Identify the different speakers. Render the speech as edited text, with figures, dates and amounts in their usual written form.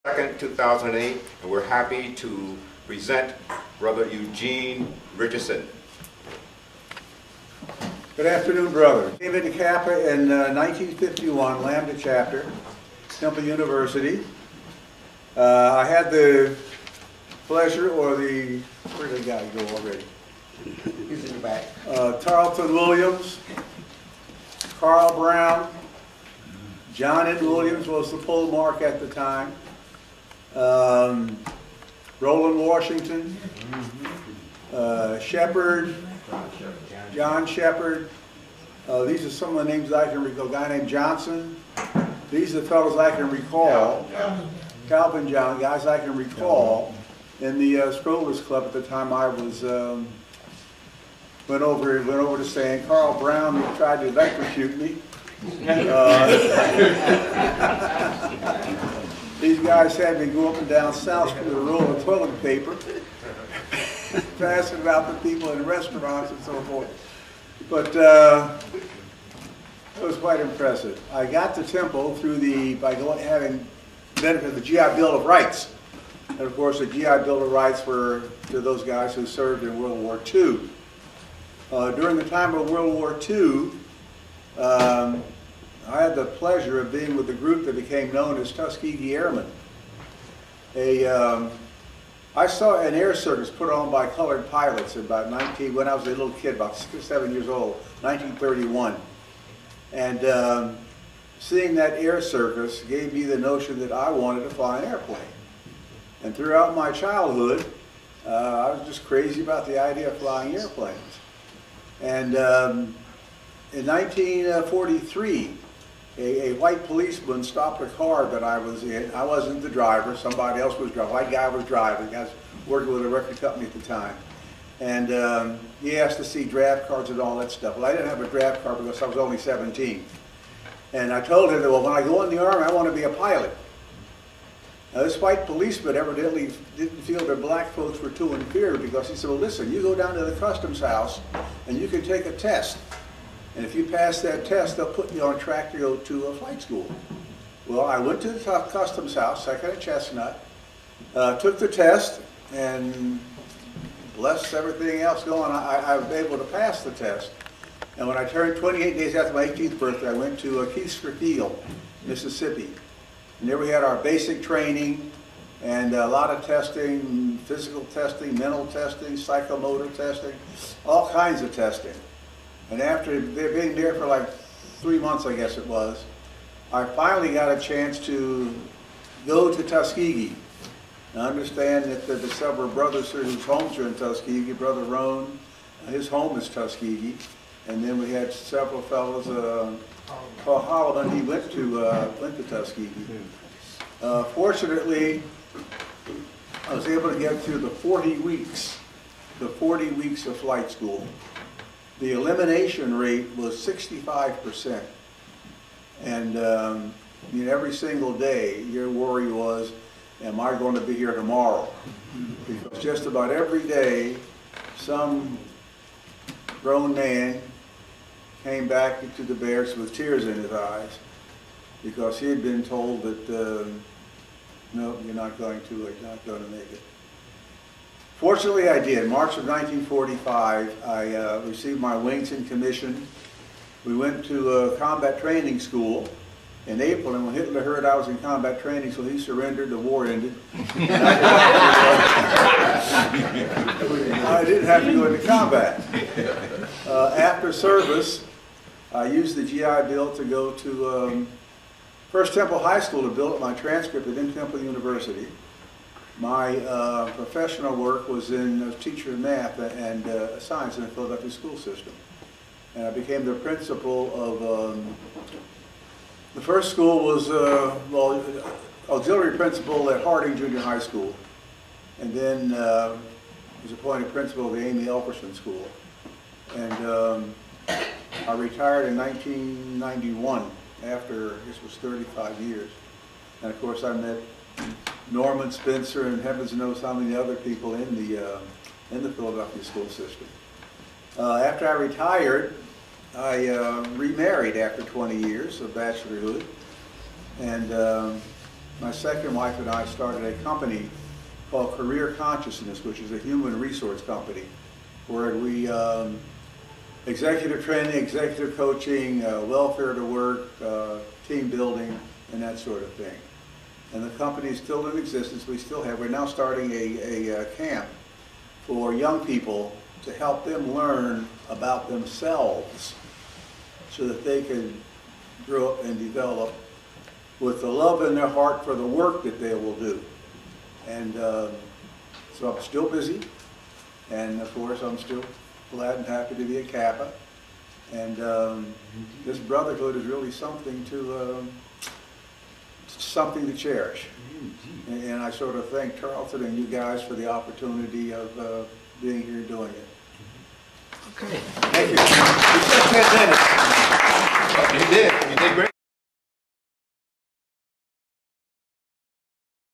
Speaker 1: 2nd, 2008, and we're happy to present Brother Eugene Richardson.
Speaker 2: Good afternoon, brother. Came into Kappa in 1951, Lambda chapter, Temple University. I had the pleasure, or the, where did the guy go already?
Speaker 3: He's in the back.
Speaker 2: Tarleton Williams, Carl Brown, John N. Williams was the pole mark at the time, Roland Washington, Shepard, John Shepard. These are some of the names I can recall. A guy named Johnson. These are the fellows I can recall. Calvin John, guys I can recall. In the Strollers Club at the time I was, went over to stand. Carl Brown tried to electrocute me. These guys had me go up and down South Street with a roll of toilet paper, passing it out to people in restaurants and so forth. But it was quite impressive. I got to Temple through by having benefit of the GI Bill of Rights. And of course the GI Bill of Rights were to those guys who served in World War II. During the time of World War II, I had the pleasure of being with the group that became known as Tuskegee Airmen. I saw an air circus put on by colored pilots about when I was a little kid, about 6 or 7 years old, 1931. And seeing that air circus gave me the notion that I wanted to fly an airplane. And throughout my childhood, I was just crazy about the idea of flying airplanes. And in 1943, a white policeman stopped a car that I was in. I wasn't the driver, somebody else was driving. A white guy was driving. I was working with a record company at the time. And he asked to see draft cards and all that stuff. Well, I didn't have a draft card because I was only 17. And I told him that, well, when I go in the Army, I want to be a pilot. Now, this white policeman evidently didn't feel that black folks were too inferior, because he said, well, listen, you go down to the customs house and you can take a test. And if you pass that test, they'll put you on track to go to a flight school. Well, I went to the customs house, second at Chestnut, took the test, and bless everything else going, I was able to pass the test. And when I turned 28 days after my 18th birthday, I went to Keithsford Field, Mississippi. And there we had our basic training and a lot of testing, physical testing, mental testing, psychomotor testing, all kinds of testing. And after being there for like 3 months, I guess it was, I finally got a chance to go to Tuskegee. I understand that the several brothers whose homes are in Tuskegee. Brother Roan, his home is Tuskegee. And then we had several fellows, Paul Holloman, he went to Tuskegee. Fortunately, I was able to get through the 40 weeks of flight school. The elimination rate was 65%. And I mean, every single day, your worry was, am I going to be here tomorrow? Because just about every day, some grown man came back to the barracks with tears in his eyes, because he had been told that, no, you're not going to make it. Fortunately, I did. March of 1945, I received my wings and commission. We went to combat training school in April, and when Hitler heard I was in combat training, so he surrendered, the war ended. I didn't have to go into combat. After service, I used the GI Bill to go to First Temple High School to build up my transcript within Temple University. My professional work was in teacher of math and science in the Philadelphia school system. And I became the principal of, the first school was, well, auxiliary principal at Harding Junior High School. And then was appointed principal of the Amy Elferson School. And I retired in 1991 after, this was 35 years. And of course I met Norman Spencer and heavens knows how many other people in the Philadelphia school system. After I retired, I remarried after 20 years of bachelorhood, and my second wife and I started a company called Career Consciousness, which is a human resource company, where we executive training, executive coaching, welfare to work, team building, and that sort of thing. And the company is still in existence. We're now starting a camp for young people to help them learn about themselves so that they can grow up and develop with the love in their heart for the work that they will do. And so I'm still busy, and of course I'm still glad and happy to be a Kappa. And this brotherhood is really something to cherish. And I sort of thank Charlton and you guys for the opportunity of being here doing it.
Speaker 3: Okay.
Speaker 2: Thank you. You said 10 minutes.
Speaker 1: You did great.